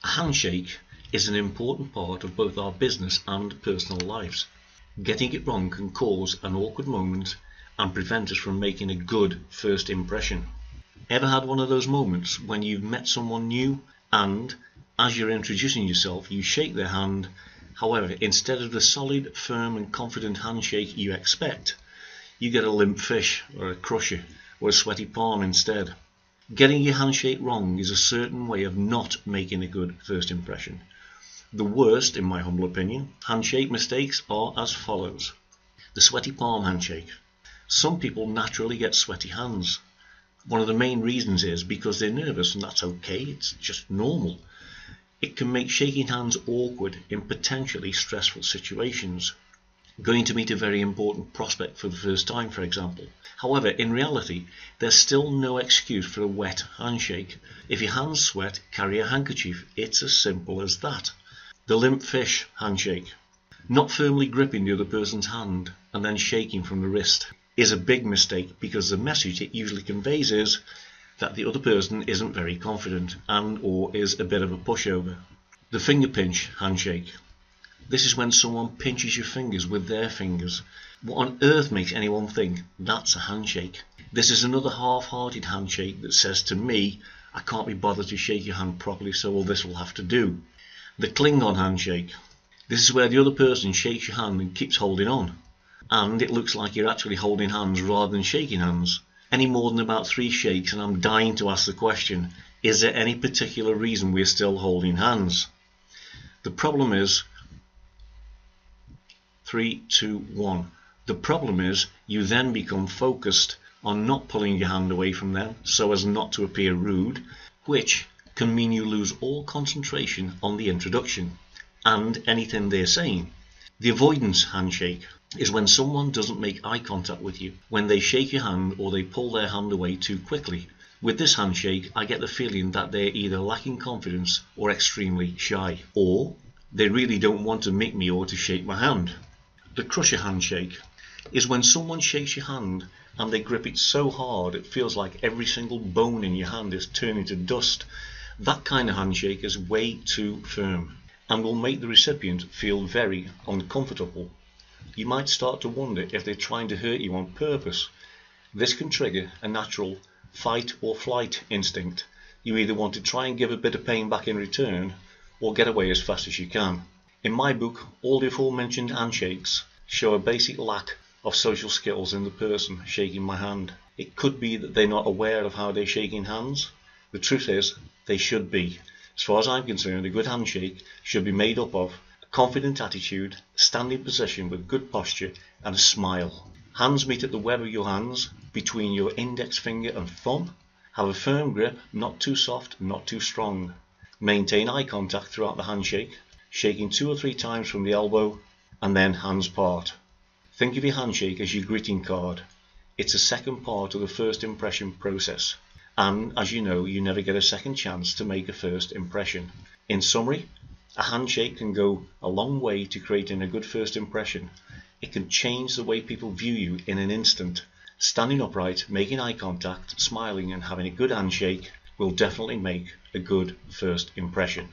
A handshake is an important part of both our business and personal lives. Getting it wrong can cause an awkward moment and prevent us from making a good first impression. Ever had one of those moments when you've met someone new and, as you're introducing yourself, you shake their hand, however, instead of the solid, firm and confident handshake you expect, you get a limp fish or a crusher or a sweaty palm instead. Getting your handshake wrong is a certain way of not making a good first impression. The worst, in my humble opinion, handshake mistakes are as follows. The sweaty palm handshake. Some people naturally get sweaty hands. One of the main reasons is because they're nervous, and that's okay, it's just normal. It can make shaking hands awkward in potentially stressful situations. Going to meet a very important prospect for the first time, for example. However, in reality, there's still no excuse for a wet handshake. If your hands sweat, carry a handkerchief. It's as simple as that. The limp fish handshake. Not firmly gripping the other person's hand and then shaking from the wrist is a big mistake, because the message it usually conveys is that the other person isn't very confident and or is a bit of a pushover. The finger pinch handshake. This is when someone pinches your fingers with their fingers. What on earth makes anyone think that's a handshake? This is another half-hearted handshake that says to me, I can't be bothered to shake your hand properly, so well, this will have to do. The cling-on handshake. This is where the other person shakes your hand and keeps holding on. And it looks like you're actually holding hands rather than shaking hands. Any more than about 3 shakes and I'm dying to ask the question, is there any particular reason we're still holding hands? The problem is 3, 2, 1. The problem is you then become focused on not pulling your hand away from them so as not to appear rude, which can mean you lose all concentration on the introduction and anything they're saying. The avoidance handshake is when someone doesn't make eye contact with you, when they shake your hand or they pull their hand away too quickly. With this handshake, I get the feeling that they're either lacking confidence or extremely shy, or they really don't want to meet me or to shake my hand. The crusher handshake is when someone shakes your hand and they grip it so hard it feels like every single bone in your hand is turning to dust. That kind of handshake is way too firm and will make the recipient feel very uncomfortable. You might start to wonder if they're trying to hurt you on purpose. This can trigger a natural fight or flight instinct. You either want to try and give a bit of pain back in return or get away as fast as you can. In my book, all the aforementioned handshakes show a basic lack of social skills in the person shaking my hand. It could be that they're not aware of how they're shaking hands. The truth is, they should be. As far as I'm concerned, a good handshake should be made up of a confident attitude, a standing position with good posture, and a smile. Hands meet at the web of your hands, between your index finger and thumb. Have a firm grip, not too soft, not too strong. Maintain eye contact throughout the handshake, shaking 2 or 3 times from the elbow, and then hands part. Think of your handshake as your greeting card. It's a second part of the first impression process. And as you know, you never get a second chance to make a first impression. In summary, a handshake can go a long way to creating a good first impression. It can change the way people view you in an instant. Standing upright, making eye contact, smiling and having a good handshake will definitely make a good first impression.